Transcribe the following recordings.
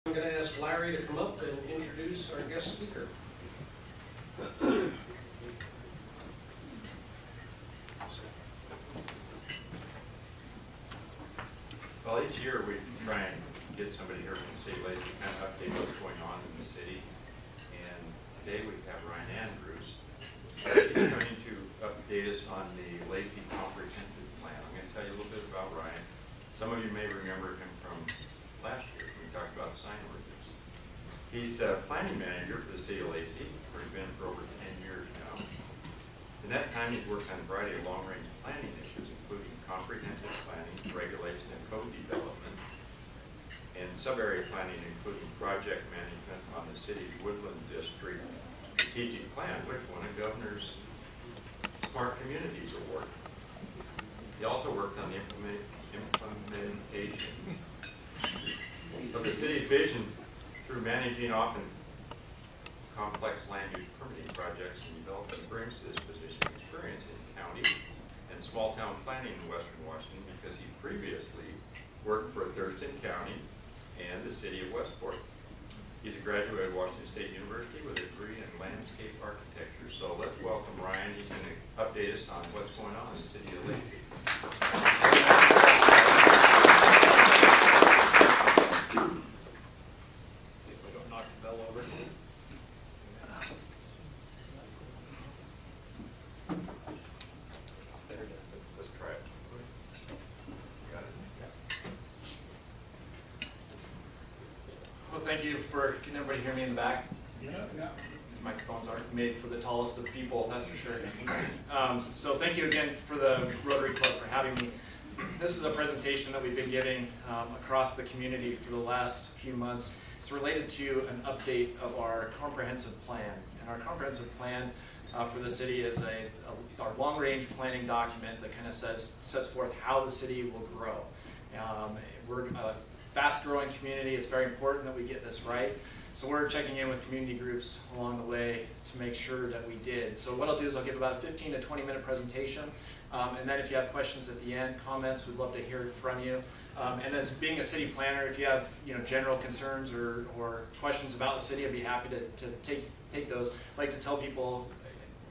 I'm going to ask Larry to come up and introduce our guest speaker. Well, each year we try and get somebody here from the city of Lacey to kind of update what's going on in the city. And today we have Ryan Andrews. He's going to update us on the Lacey Comprehensive Plan. I'm going to tell you a little bit about Ryan. Some of you may remember him from last year when we talked about sign ordinance. He's a planning manager for the city of Lacey, where he's been for over 10 years now. In that time, he's worked on a variety of long-range planning issues, including comprehensive planning, regulation, and code development, and sub-area planning, including project management on the city's Woodland District Strategic Plan, which won a Governor's Smart Communities Award. He also worked on the implementation of the city's vision through managing often complex land use permitting projects and development. Brings to this position experience in county and small town planning in Western Washington because he previously worked for Thurston County and the city of Westport. He's a graduate of Washington State University with a degree in landscape architecture. So let's welcome Ryan. He's going to update us on what's going on in the city of Lacey. Thank you for, can everybody hear me in the back? Yeah. These microphones aren't made for the tallest of people, that's for sure. So thank you again for the Rotary Club for having me. This is a presentation that we've been giving across the community for the last few months. It's related to an update of our comprehensive plan. And our comprehensive plan for the city is our long-range planning document that kind of sets forth how the city will grow. We're a fast-growing community. It's very important that we get this right. So we're checking in with community groups along the way to make sure that we did. So what I'll do is I'll give about a 15 to 20 minute presentation. And then if you have questions at the end, comments, we'd love to hear from you. And as being a city planner, if you have general concerns or questions about the city, I'd be happy to take those. I like to tell people,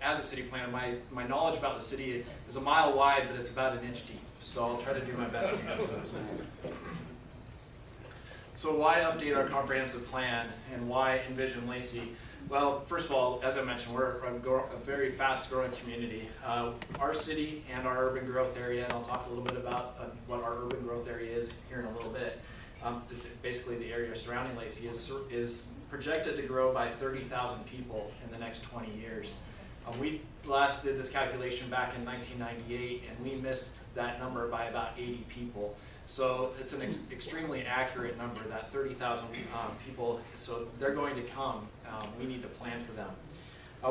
as a city planner, my knowledge about the city is a mile wide, but it's about an inch deep. So I'll try to do my best to answer those. So why update our comprehensive plan and why envision Lacey? Well, first of all, as I mentioned, we're a very fast-growing community. Our city and our urban growth area, and I'll talk a little bit about what our urban growth area is here in a little bit. It's basically the area surrounding Lacey is projected to grow by 30,000 people in the next 20 years. We last did this calculation back in 1998, and we missed that number by about 80 people. So it's an extremely accurate number, that 30,000 people. So they're going to come. We need to plan for them.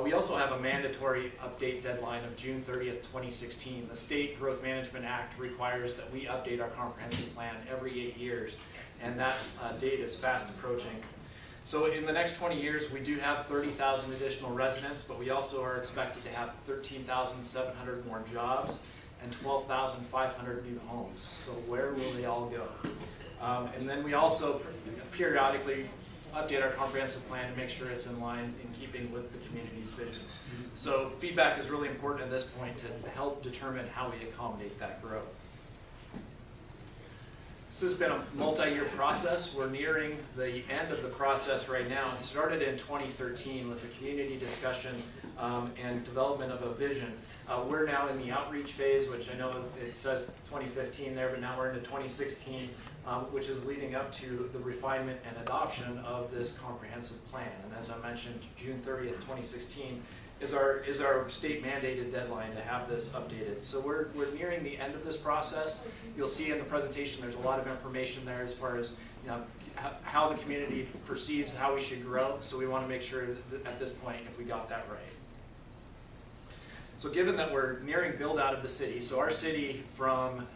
We also have a mandatory update deadline of June 30th, 2016. The State Growth Management Act requires that we update our comprehensive plan every 8 years, and that date is fast approaching. So in the next 20 years, we do have 30,000 additional residents, but we also are expected to have 13,700 more jobs and 12,500 new homes. So where will they all go? And then we also periodically update our comprehensive plan to make sure it's in line, in keeping with the community's vision. So feedback is really important at this point to help determine how we accommodate that growth. This has been a multi-year process. We're nearing the end of the process right now. It started in 2013 with the community discussion and development of a vision. We're now in the outreach phase, which I know it says 2015 there, but now we're into 2016, which is leading up to the refinement and adoption of this comprehensive plan. And as I mentioned, June 30th, 2016 is our state mandated deadline to have this updated. So we're nearing the end of this process. You'll see in the presentation there's a lot of information there as far as how the community perceives how we should grow. So we want to make sure that at this point if we got that right. So given that we're nearing build out of the city, so our city from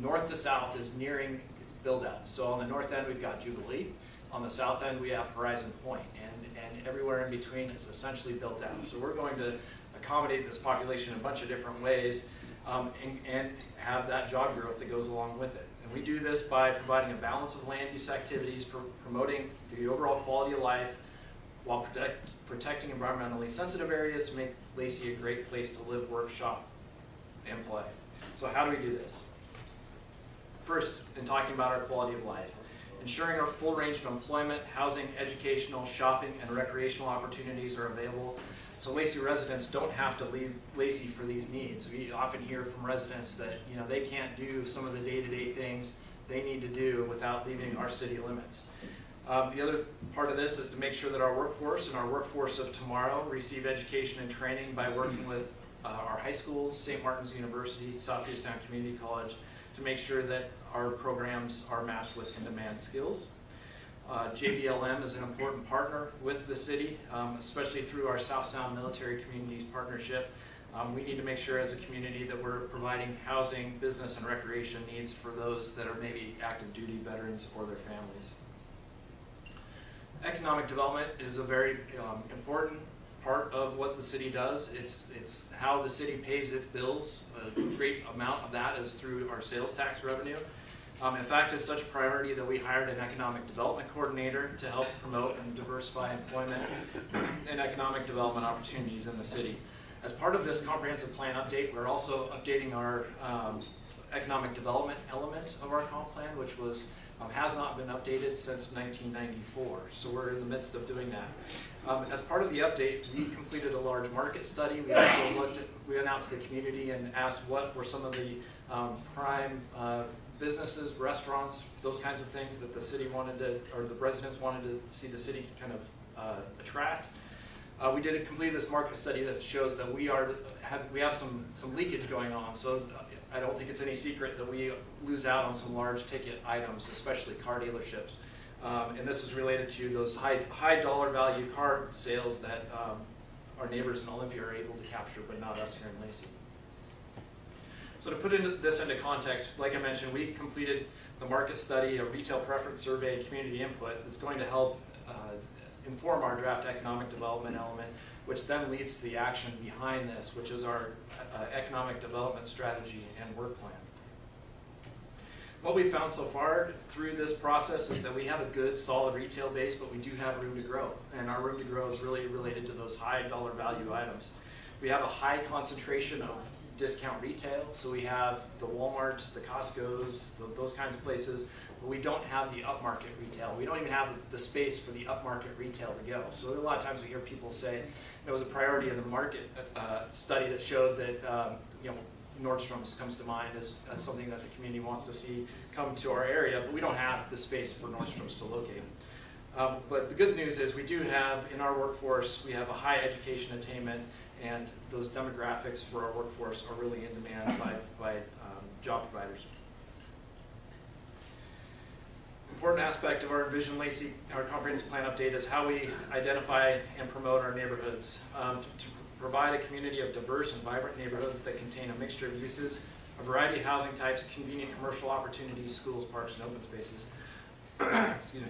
north to south is nearing build out. So on the north end we've got Jubilee. On the south end we have Horizon Point, and everywhere in between is essentially built out. So we're going to accommodate this population in a bunch of different ways and have that job growth that goes along with it. And We do this by providing a balance of land use activities, promoting the overall quality of life, while protecting environmentally sensitive areas to make Lacey a great place to live, work, shop, and play. So how do we do this? First, in talking about our quality of life, ensuring our full range of employment, housing, educational, shopping, and recreational opportunities are available, so Lacey residents don't have to leave Lacey for these needs. We often hear from residents that they can't do some of the day-to-day things they need to do without leaving our city limits. The other part of this is to make sure that our workforce and our workforce of tomorrow receive education and training by working with our high schools, St. Martin's University, South Puget Sound Community College, to make sure that our programs are matched with in-demand skills. JBLM is an important partner with the city, especially through our South Sound Military Communities Partnership. We need to make sure as a community that we're providing housing, business, and recreation needs for those that are maybe active duty veterans or their families. Economic development is a very important part of what the city does. It's how the city pays its bills. A great amount of that is through our sales tax revenue. In fact, it's such a priority that we hired an economic development coordinator to help promote and diversify employment and economic development opportunities in the city. As part of this comprehensive plan update, we're also updating our economic development element of our comp plan, which has not been updated since 1994. So we're in the midst of doing that. As part of the update, we completed a large market study. We also went out to the community and asked what were some of the prime businesses, restaurants, those kinds of things that the city wanted to, or the residents wanted to see the city kind of attract. We did complete this market study that shows that we have some leakage going on. So I don't think it's any secret that we lose out on some large ticket items, especially car dealerships. And this is related to those high dollar value car sales that our neighbors in Olympia are able to capture, but not us here in Lacey. So to put this into context, like I mentioned, we completed the market study, a retail preference survey, community input that's going to help inform our draft economic development element, which then leads to the action behind this, which is our economic development strategy and work plan. What we found so far through this process is that we have a good, solid retail base, but we do have room to grow. And our room to grow is really related to those high dollar value items. We have a high concentration of discount retail, so we have the Walmarts, the Costco's, those kinds of places, but we don't have the upmarket retail. We don't even have the space for the upmarket retail to go. So a lot of times we hear people say it was a priority in the market study that showed that Nordstrom's comes to mind as something that the community wants to see come to our area, but we don't have the space for Nordstrom's to locate. But the good news is we do have in our workforce, we have a high education attainment, and those demographics for our workforce are really in demand by job providers. Important aspect of our Envision Lacey, our comprehensive plan update, is how we identify and promote our neighborhoods. To provide a community of diverse and vibrant neighborhoods that contain a mixture of uses, a variety of housing types, convenient commercial opportunities, schools, parks, and open spaces. Excuse me.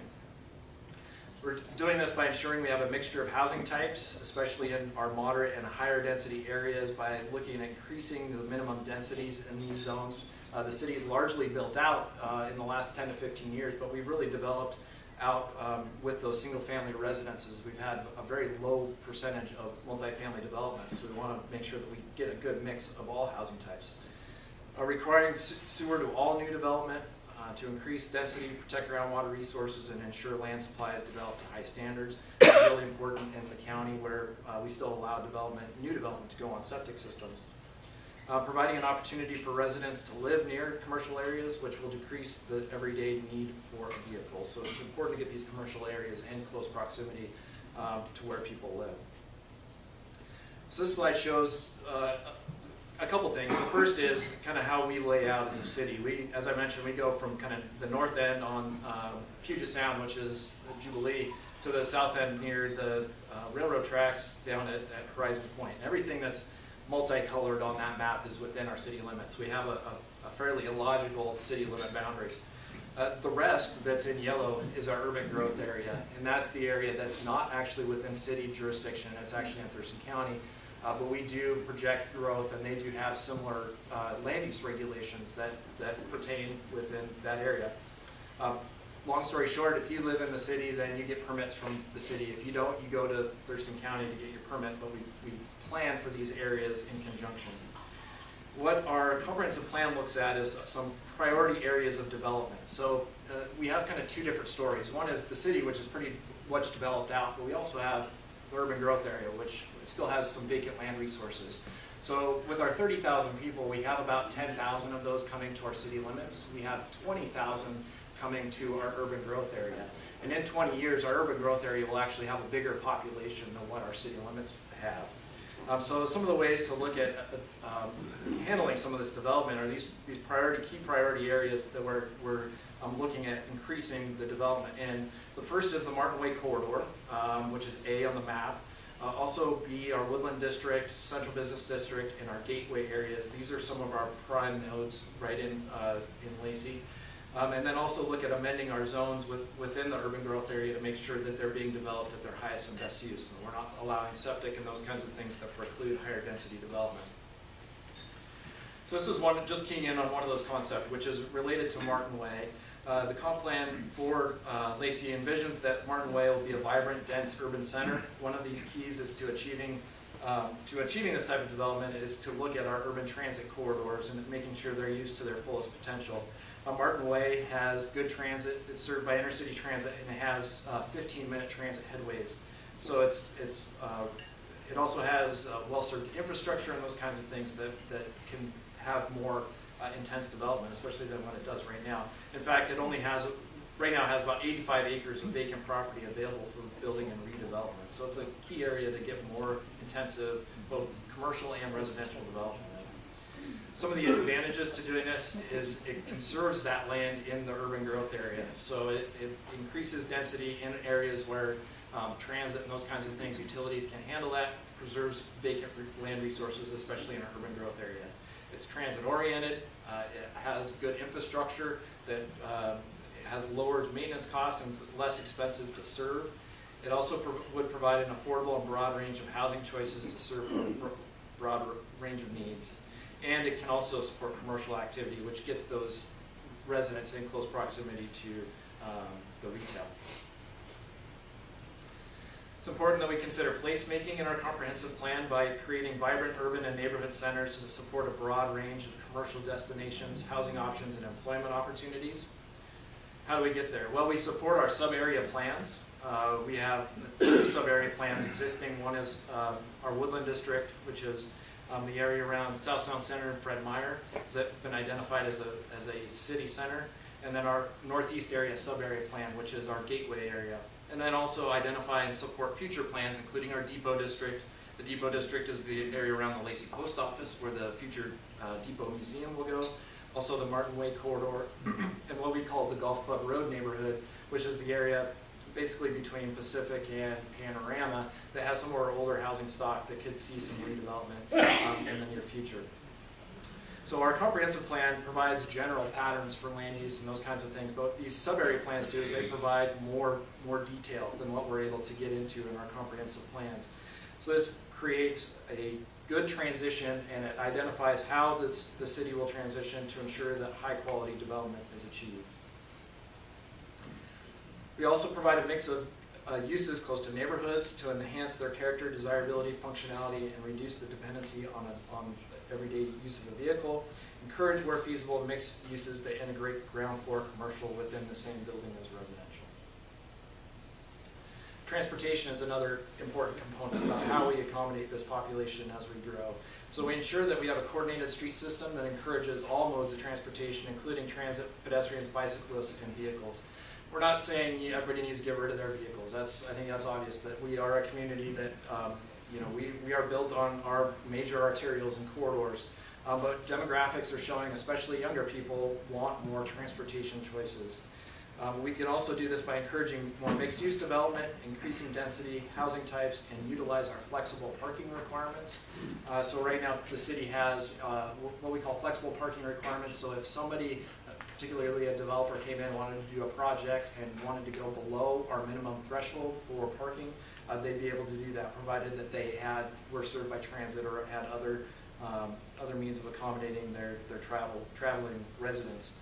We're doing this by ensuring we have a mixture of housing types, especially in our moderate and higher density areas, by looking at increasing the minimum densities in these zones. The city is largely built out in the last 10 to 15 years, but we've really developed out with those single family residences. We've had a very low percentage of multifamily development, so we want to make sure that we get a good mix of all housing types. Requiring sewer to all new development, to increase density, protect groundwater resources, and ensure land supply is developed to high standards. It's really important in the county where we still allow new development to go on septic systems. Providing an opportunity for residents to live near commercial areas, which will decrease the everyday need for a vehicle. So it's important to get these commercial areas in close proximity to where people live. So this slide shows a couple things. The first is kind of how we lay out as a city. As I mentioned, we go from kind of the north end on Puget Sound, which is Jubilee, to the south end near the railroad tracks down at Horizon Point. Everything that's multicolored on that map is within our city limits. We have a fairly illogical city limit boundary. The rest that's in yellow is our urban growth area, and that's the area that's not actually within city jurisdiction. It's actually in Thurston County. but we do project growth, and they do have similar land use regulations that pertain within that area. Long story short, if you live in the city, then you get permits from the city. If you don't, you go to Thurston County to get your permit, but we plan for these areas in conjunction. What our comprehensive plan looks at is some priority areas of development. So we have kind of two different stories. One is the city, which is pretty much developed out, but we also have the urban growth area, which still has some vacant land resources. So with our 30,000 people, we have about 10,000 of those coming to our city limits. We have 20,000 coming to our urban growth area. And in 20 years, our urban growth area will actually have a bigger population than what our city limits have. So some of the ways to look at handling some of this development are these key priority areas that we're looking at increasing the development in. The first is the Martin Way corridor, which is A on the map. Also B, our Woodland District, Central Business District, and our gateway areas. These are some of our prime nodes right in Lacey. And then also look at amending our zones within the urban growth area to make sure that they're being developed at their highest and best use. And we're not allowing septic and those kinds of things that preclude higher density development. So this is one, just keying in on one of those concepts, which is related to Martin Way. The comp plan for Lacey envisions that Martin Way will be a vibrant, dense urban center. One of these keys is to achieving this type of development is to look at our urban transit corridors and making sure they're used to their fullest potential. Martin Way has good transit. It's served by intercity transit, and it has 15-minute transit headways. So it also has well-served infrastructure and those kinds of things that can have more intense development, especially than what it does right now. In fact, it only has right now has about 85 acres of vacant property available for building and redevelopment. So it's a key area to get more intensive, both commercial and residential development. Some of the advantages to doing this is it conserves that land in the urban growth area. So it increases density in areas where transit and those kinds of things, utilities can handle that, preserves vacant land resources, especially in an urban growth area. It's transit oriented, it has good infrastructure that has lowered maintenance costs and is less expensive to serve. It also would provide an affordable and broad range of housing choices to serve a broad range of needs. And it can also support commercial activity, which gets those residents in close proximity to the retail. It's important that we consider placemaking in our comprehensive plan by creating vibrant urban and neighborhood centers that support a broad range of commercial destinations, housing options, and employment opportunities. How do we get there? Well, we support our sub-area plans. We have two sub-area plans existing. One is our Woodland District, which is the area around South Sound Center and Fred Meyer. Has been identified as a city center. And then our Northeast area sub-area plan, which is our gateway area. And then also identify and support future plans, including our Depot District. The Depot District is the area around the Lacey Post Office, where the future Depot Museum will go. Also the Martin Way corridor, and what we call the Golf Club Road neighborhood, which is the area basically between Pacific and Panorama that has some of our older housing stock that could see some redevelopment in the near future. So our comprehensive plan provides general patterns for land use and those kinds of things, but what these sub-area plans do is they provide more detail than what we're able to get into in our comprehensive plans. So this creates a good transition, and it identifies how the city will transition to ensure that high quality development is achieved. We also provide a mix of uses close to neighborhoods to enhance their character, desirability, functionality, and reduce the dependency on everyday use of a vehicle. Encourage where feasible mixed uses that integrate ground floor commercial within the same building as residential. Transportation is another important component about how we accommodate this population as we grow. So we ensure that we have a coordinated street system that encourages all modes of transportation, including transit, pedestrians, bicyclists, and vehicles. We're not saying everybody needs to get rid of their vehicles. I think that's obvious that we are a community that we are built on our major arterials and corridors, but demographics are showing, especially younger people, want more transportation choices. We can also do this by encouraging more mixed-use development, increasing density, housing types, and utilize our flexible parking requirements. So right now, the city has what we call flexible parking requirements. So if somebody particularly a developer came in, wanted to do a project and wanted to go below our minimum threshold for parking, they'd be able to do that, provided that they were served by transit or had other means of accommodating their traveling residents.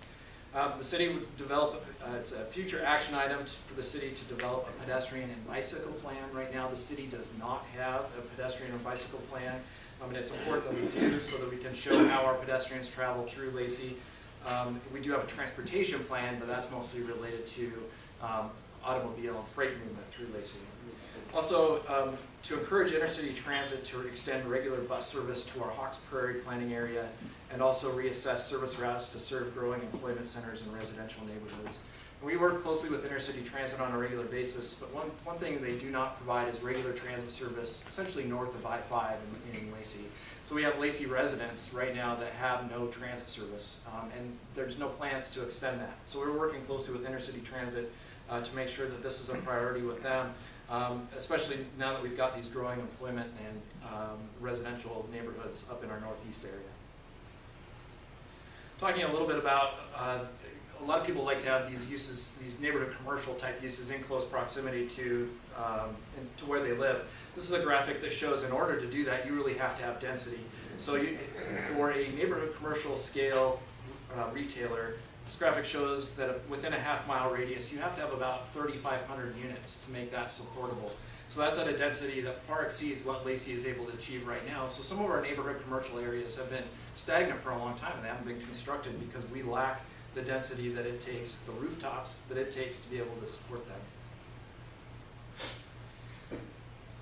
The city would develop, it's a future action item for the city to develop a pedestrian and bicycle plan. Right now, the city does not have a pedestrian or bicycle plan. And it's important that we do so that we can show how our pedestrians travel through Lacey. We do have a transportation plan, but that's mostly related to automobile and freight movement through Lacey. Also, to encourage intercity transit to extend regular bus service to our Hawks Prairie planning area, and also reassess service routes to serve growing employment centers and residential neighborhoods. And we work closely with intercity transit on a regular basis, but one thing they do not provide is regular transit service, essentially north of I-5 in Lacey. So we have Lacey residents right now that have no transit service, and there's no plans to extend that. So we're working closely with intercity transit to make sure that this is a priority with them. Especially now that we've got these growing employment and residential neighborhoods up in our northeast area. Talking a little bit about, a lot of people like to have these uses, these neighborhood commercial type uses in close proximity to where they live. This is a graphic that shows in order to do that, you really have to have density. So for a neighborhood commercial scale retailer, this graphic shows that within a half-mile radius, you have to have about 3,500 units to make that supportable. So that's at a density that far exceeds what Lacey is able to achieve right now. So some of our neighborhood commercial areas have been stagnant for a long time, and they haven't been constructed because we lack the density that it takes, the rooftops that it takes to be able to support them.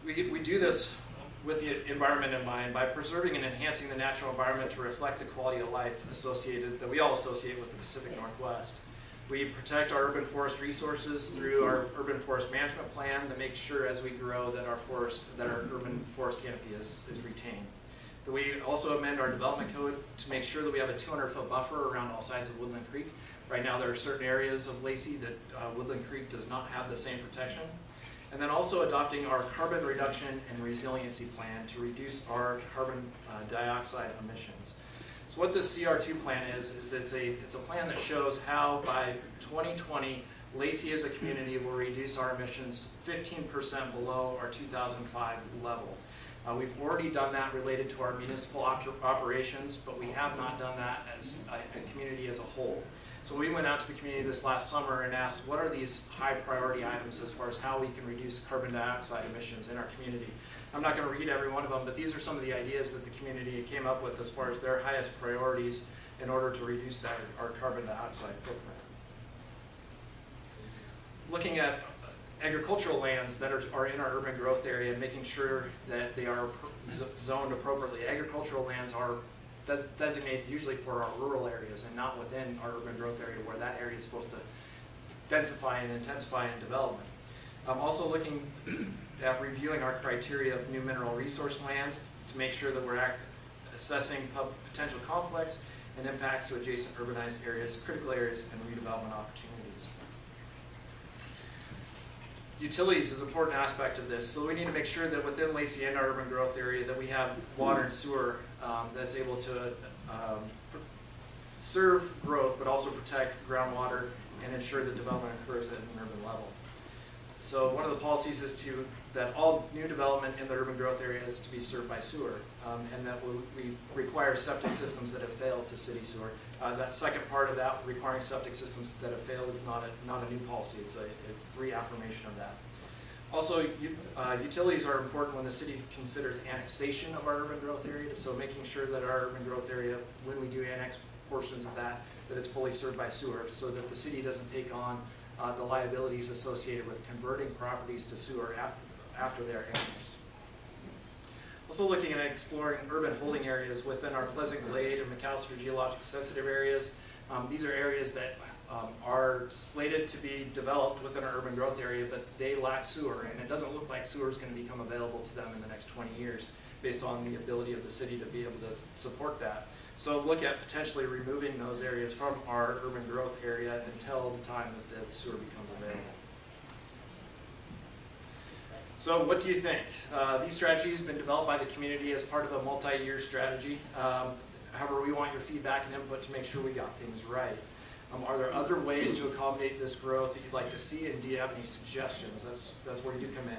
We do this with the environment in mind by preserving and enhancing the natural environment to reflect the quality of life that we all associate with the Pacific Northwest. We protect our urban forest resources through our urban forest management plan to make sure as we grow that our urban forest canopy is retained. But we also amend our development code to make sure that we have a 200-foot buffer around all sides of Woodland Creek. Right now there are certain areas of Lacey that Woodland Creek does not have the same protection. And then also adopting our carbon reduction and resiliency plan to reduce our carbon dioxide emissions. So what this CR2 plan is that it's a plan that shows how by 2020, Lacey as a community will reduce our emissions 15% below our 2005 level. We've already done that related to our municipal operations, but we have not done that as a community as a whole. So we went out to the community this last summer and asked, what are these high priority items as far as how we can reduce carbon dioxide emissions in our community? I'm not going to read every one of them, but these are some of the ideas that the community came up with as far as their highest priorities in order to reduce our carbon dioxide footprint. Looking at agricultural lands that are in our urban growth area, making sure that they are zoned appropriately. Agricultural lands are designated usually for our rural areas and not within our urban growth area where that area is supposed to densify and intensify in development. Also looking at reviewing our criteria of new mineral resource lands to make sure that we're assessing potential conflicts and impacts to adjacent urbanized areas, critical areas, and redevelopment opportunities. Utilities is an important aspect of this, so we need to make sure that within Lacey and our urban growth area that we have water and sewer that's able to serve growth but also protect groundwater and ensure that development occurs at an urban level. So one of the policies is that all new development in the urban growth area is to be served by sewer, and that we require septic systems that have failed to city sewer. That second part of that, requiring septic systems that have failed, is not a new policy. It's a reaffirmation of that. Also, utilities are important when the city considers annexation of our urban growth area, so making sure that our urban growth area, when we do annex portions of that it's fully served by sewer, so that the city doesn't take on the liabilities associated with converting properties to sewer after they're annexed. Also looking at exploring urban holding areas within our Pleasant Glade and McAllister geologic sensitive areas. These are areas that are slated to be developed within our urban growth area, but they lack sewer, and it doesn't look like sewer is going to become available to them in the next 20 years based on the ability of the city to be able to support that. So look at potentially removing those areas from our urban growth area until the time that the sewer becomes available. So what do you think? These strategies have been developed by the community as part of a multi-year strategy. However, we want your feedback and input to make sure we got things right. Are there other ways to accommodate this growth that you'd like to see, and do you have any suggestions? That's where you do come in.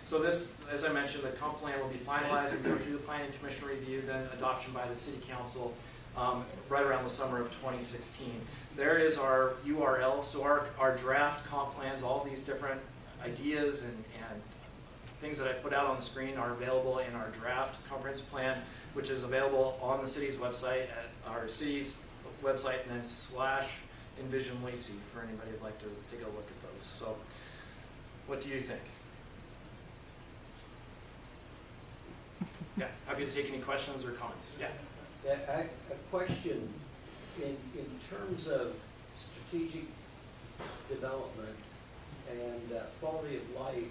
So this, as I mentioned, the comp plan will be finalized and go through the Planning Commission review, then adoption by the City Council right around the summer of 2016. There is our URL, so our draft comp plans, all these different ideas and things that I put out on the screen are available in our draft comprehensive plan, which is available on the city's website at our city's website, and then /Envision Lacey for anybody who'd like to take a look at those. So what do you think? Yeah, happy to take any questions or comments. Yeah. A question in terms of strategic development and quality of life.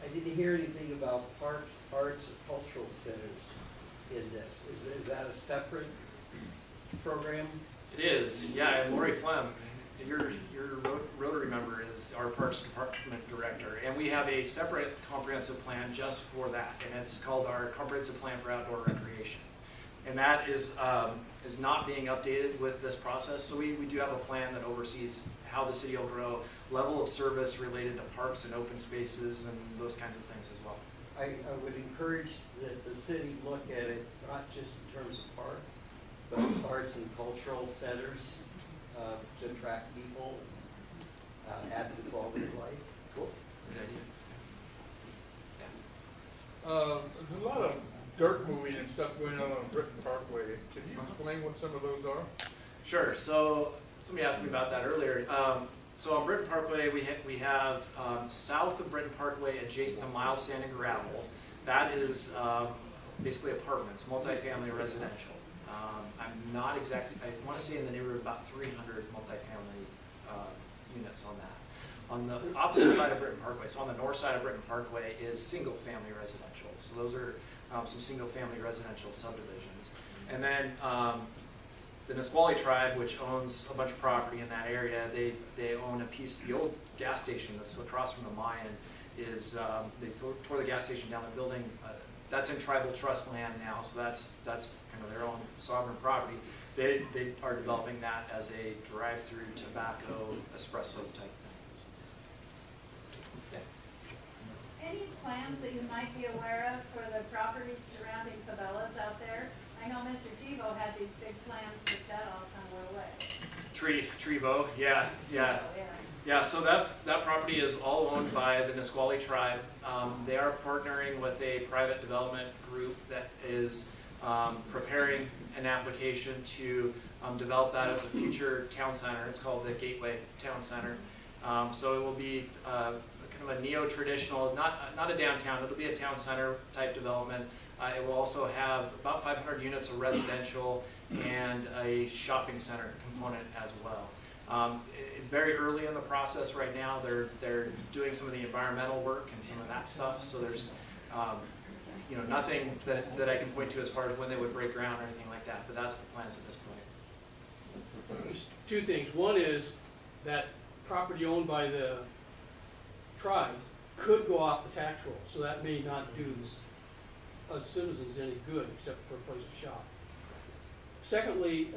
I didn't hear anything about parks, arts, or cultural centers in this. Is that a separate program? It is, yeah. And Lori Flem, your Rotary member, is our Parks Department director, and we have a separate comprehensive plan just for that, and it's called our Comprehensive Plan for Outdoor Recreation. And that is not being updated with this process. So we do have a plan that oversees how the city will grow, level of service related to parks and open spaces and those kinds of things as well. I would encourage that the city look at it not just in terms of park, but arts and cultural centers to attract people, add to the quality of life. Cool. Good idea. There's a lot of dirt moving and stuff going on Britton Parkway. Can you explain what some of those are? Sure. So somebody asked me about that earlier. So on Britton Parkway, we have south of Britton Parkway, adjacent to Miles Sand and Gravel. That is basically apartments, multifamily residential. I'm not exactly, I want to say in the neighborhood of about 300 multifamily units on that. On the opposite side of Britton Parkway, so on the north side of Britton Parkway, is single-family residential. So those are some single-family residential subdivisions. And then the Nisqually tribe, which owns a bunch of property in that area, they own a piece, the old gas station that's across from the Mayan is, they tore the gas station down. The building, that's in tribal trust land now, so that's kind of their own sovereign property. They are developing that as a drive-through tobacco espresso type thing. Yeah. Any plans that you might be aware of for the properties surrounding Cabela's out there? I know Mr. Tebow had these big plans, but that all kind of went away. Trevo, yeah. Yeah, so that property is all owned by the Nisqually tribe. They are partnering with a private development group that is preparing an application to develop that as a future town center. It's called the Gateway Town Center. So it will be kind of a neo-traditional, not a downtown, it'll be a town center type development. It will also have about 500 units of residential and a shopping center component as well. It's very early in the process right now. They're doing some of the environmental work and some of that stuff. So there's nothing that I can point to as far as when they would break ground or anything like that. But that's the plans at this point. There's two things. One is that property owned by the tribe could go off the tax roll, so that may not do us citizens any good except for a place to shop. Secondly,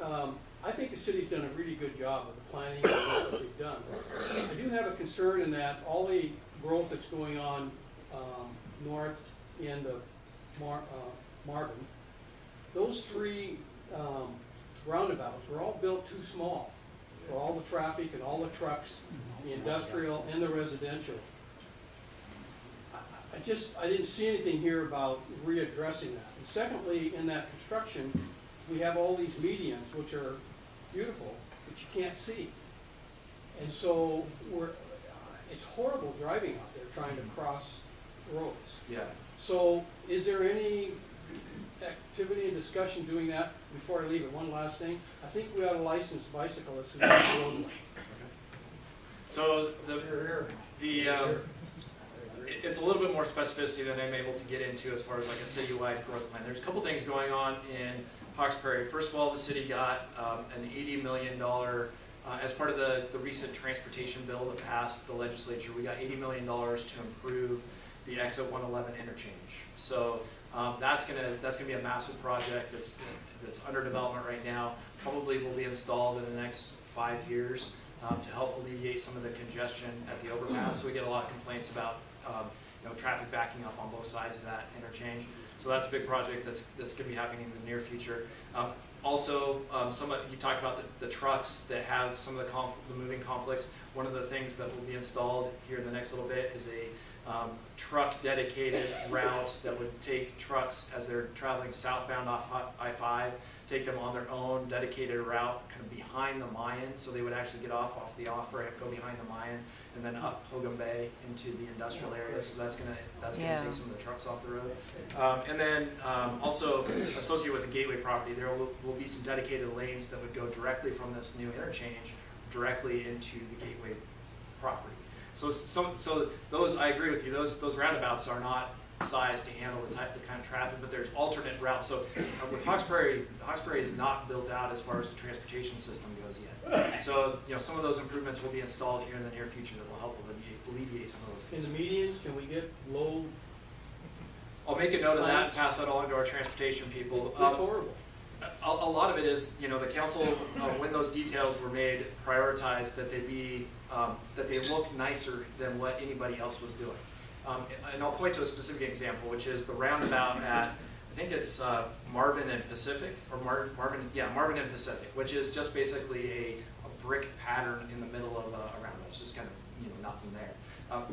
I think the city's done a really good job of the planning and what they've done. I do have a concern in that all the growth that's going on north end of Marvin, those three roundabouts were all built too small for all the traffic and all the trucks, the industrial and the residential. I didn't see anything here about readdressing that. And secondly, in that construction, we have all these medians, which are beautiful, but you can't see. And so it's horrible driving out there trying to cross roads. Yeah. So is there any activity and discussion doing that? Before I leave it, one last thing. I think we ought to license bicyclists who use the roadway. So it's a little bit more specificity than I'm able to get into as far as like a citywide growth plan. There's a couple things going on in Hawks Prairie. First of all, the city got an $80 million, as part of the recent transportation bill that passed the legislature, we got $80 million to improve the exit 111 interchange. So that's gonna be a massive project that's under development right now. Probably will be installed in the next 5 years to help alleviate some of the congestion at the overpass. So we get a lot of complaints about traffic backing up on both sides of that interchange. So that's a big project that's going to be happening in the near future. Also, you talked about the trucks that have some of the moving conflicts. One of the things that will be installed here in the next little bit is a truck dedicated route that would take trucks as they're traveling southbound off I-5, take them on their own dedicated route kind of behind the Mayan, so they would actually get off the off-ramp, go behind the Mayan, and then up Hogan Bay into the industrial area. So that's gonna take some of the trucks off the road. And then also associated with the Gateway property, there will be some dedicated lanes that would go directly from this new interchange directly into the Gateway property. So those, I agree with you, those roundabouts are not sized to handle the kind of traffic, but there's alternate routes. So with Hawkesbury is not built out as far as the transportation system goes yet. So some of those improvements will be installed here in the near future that will help alleviate some of those In concerns. the medians, can we get low? I'll make a note of that and pass that along to our transportation people. It's horrible. A lot of it is, the council, when those details were made, prioritized that they look nicer than what anybody else was doing. And I'll point to a specific example, which is the roundabout at, I think it's Marvin and Pacific, or Marvin and Pacific, which is just basically a brick pattern in the middle of a roundabout. It's just kind of, nothing there.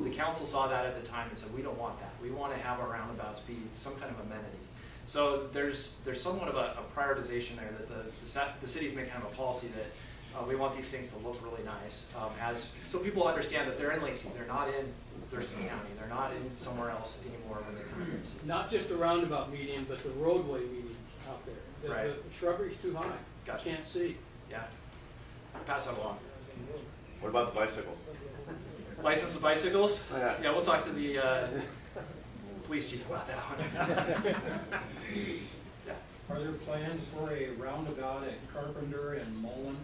The council saw that at the time and said, we don't want that. We want to have our roundabouts be some kind of amenity. So there's somewhat of a prioritization there that the city's made kind of a policy that we want these things to look really nice, so people understand that they're in Lacey, they're not in Thurston County, they're not in somewhere else anymore when they come in Lacey. Not just the roundabout median, but the roadway median out there. Right. The shrubbery's too high. Gotcha. Can't see. Yeah, pass that along. What about the bicycles? License the bicycles? Oh, yeah. Yeah, we'll talk to the police chief about that one. Yeah. Are there plans for a roundabout at Carpenter and Mullen?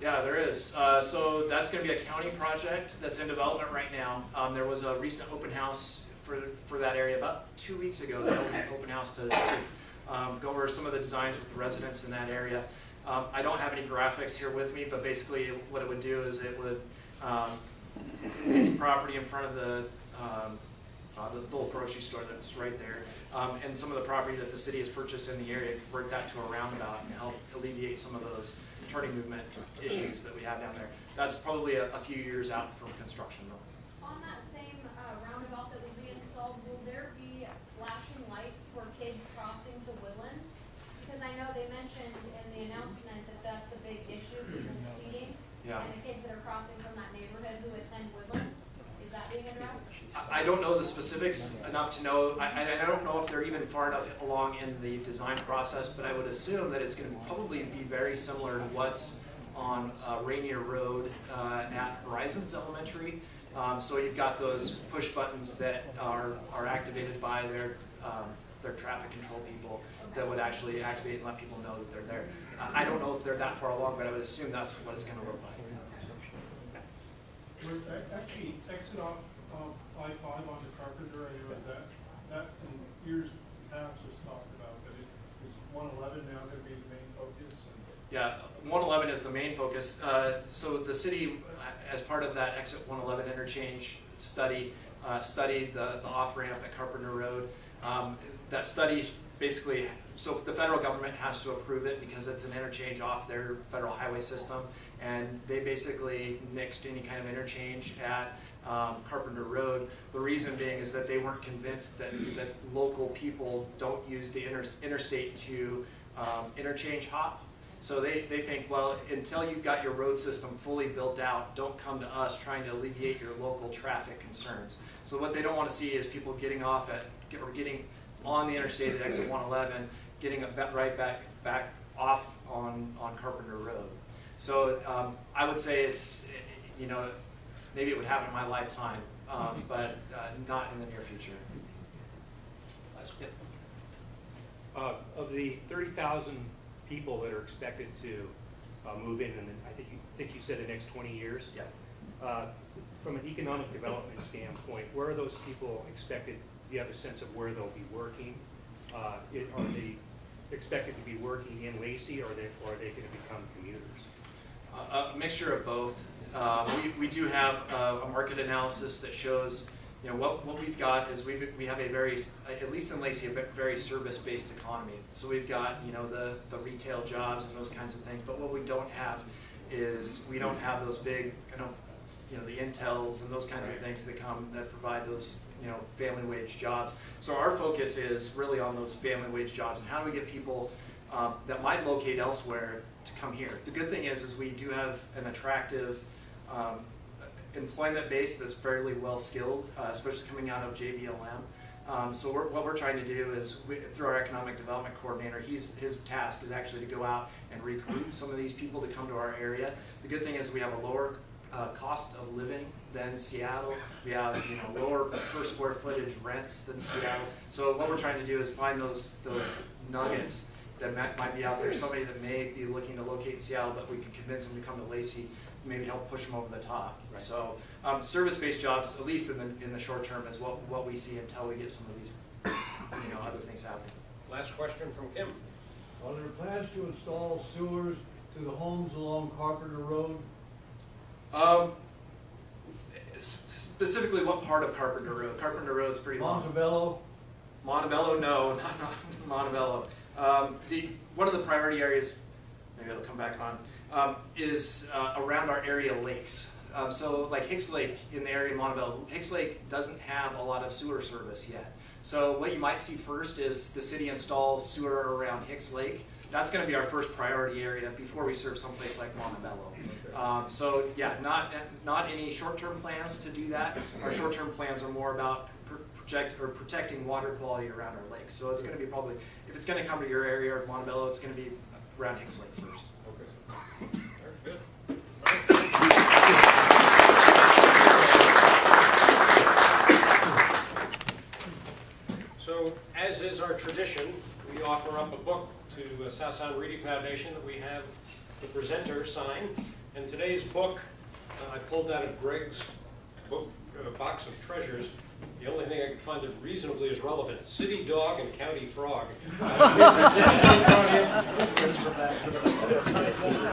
Yeah, there is. So that's going to be a county project that's in development right now. There was a recent open house for that area about 2 weeks ago. They held an open house to go over some of the designs with the residents in that area. I don't have any graphics here with me, but basically what it would do is it would take some property in front of the little grocery store that's right there, and some of the property that the city has purchased in the area, convert that to a roundabout and help alleviate some of those turning movement issues that we have down there. That's probably a few years out from construction though. On that same roundabout that will be installed, will there be flashing lights for kids crossing to Woodland? Because I know they mentioned in the announcement that that's a big issue, people speeding, Yeah. and the kids that are crossing from that neighborhood who attend Woodland. Is that being addressed? I don't know the specifics enough to know. I don't know if they're even far enough along in the design process, but I would assume that it's going to probably be very similar to what's on Rainier Road at Horizons Elementary. So you've got those push buttons that are activated by their traffic control people that would actually activate and let people know that they're there. I don't know if they're that far along, but I would assume that's what it's going to look like. We're actually exit off I-5 onto Carpenter, I realize that in years past was talked about, but is 111 now going to be the main focus? Yeah, 111 is the main focus. So the city, as part of that exit 111 interchange study, studied the off-ramp at Carpenter Road. That study basically, so the federal government has to approve it because it's an interchange off their federal highway system, and they basically nixed any kind of interchange at Carpenter Road. The reason being is that they weren't convinced that local people don't use the interstate to interchange hop. So they think, well, until you've got your road system fully built out, don't come to us trying to alleviate your local traffic concerns. So what they don't want to see is people getting off or getting on the interstate at exit 111, getting right back off on Carpenter Road. So I would say it's, maybe it would happen in my lifetime, but not in the near future. Yes. Of the 30,000 people that are expected to move in, and I think you said the next 20 years. Yeah. From an economic development standpoint, where are those people expected? Do you have a sense of where they'll be working? Are they expected to be working in Lacey, or are they going to become commuters? A mixture of both. We do have a market analysis that shows, you know, what we've got is we have a very, at least in Lacey, a very service-based economy. So we've got, you know, the retail jobs and those kinds of things, but what we don't have is we don't have those big, you know, the Intels and those kinds of things that provide those, you know, family wage jobs. So our focus is really on those family wage jobs and how do we get people that might locate elsewhere to come here. The good thing is we do have an attractive employment base that's fairly well skilled, especially coming out of JBLM. So what we're trying to do is, through our economic development coordinator, his task is actually to go out and recruit some of these people to come to our area. The good thing is we have a lower cost of living than Seattle. We have, you know, lower per square footage rents than Seattle. So what we're trying to do is find those nuggets that might be out there. Somebody that may be looking to locate in Seattle, but we can convince them to come to Lacey, maybe help push them over the top. Right. So service-based jobs, at least in the short term, is what we see until we get some of these, you know, other things happening. Last question from Kim. Are there plans to install sewers to the homes along Carpenter Road? Specifically, what part of Carpenter Road? Carpenter Road is pretty long. Montebello? Montebello, no, not Montebello. One of the priority areas, maybe it'll come back on, is around our area lakes. So like Hicks Lake in the area of Montebello, Hicks Lake doesn't have a lot of sewer service yet. So what you might see first is the city install sewer around Hicks Lake. That's going to be our first priority area before we serve someplace like Montebello. So yeah, not any short-term plans to do that. Our short-term plans are more about protecting water quality around our lakes. So it's going to be probably, if it's going to come to your area or Montebello, it's going to be around Hicks Lake first. Okay. Very good. So, as is our tradition, we offer up a book to South Sound Reading Foundation that we have the presenter sign. And today's book, I pulled out of Greg's book box of treasures. The only thing I could find that reasonably is relevant: City Dog and County Frog.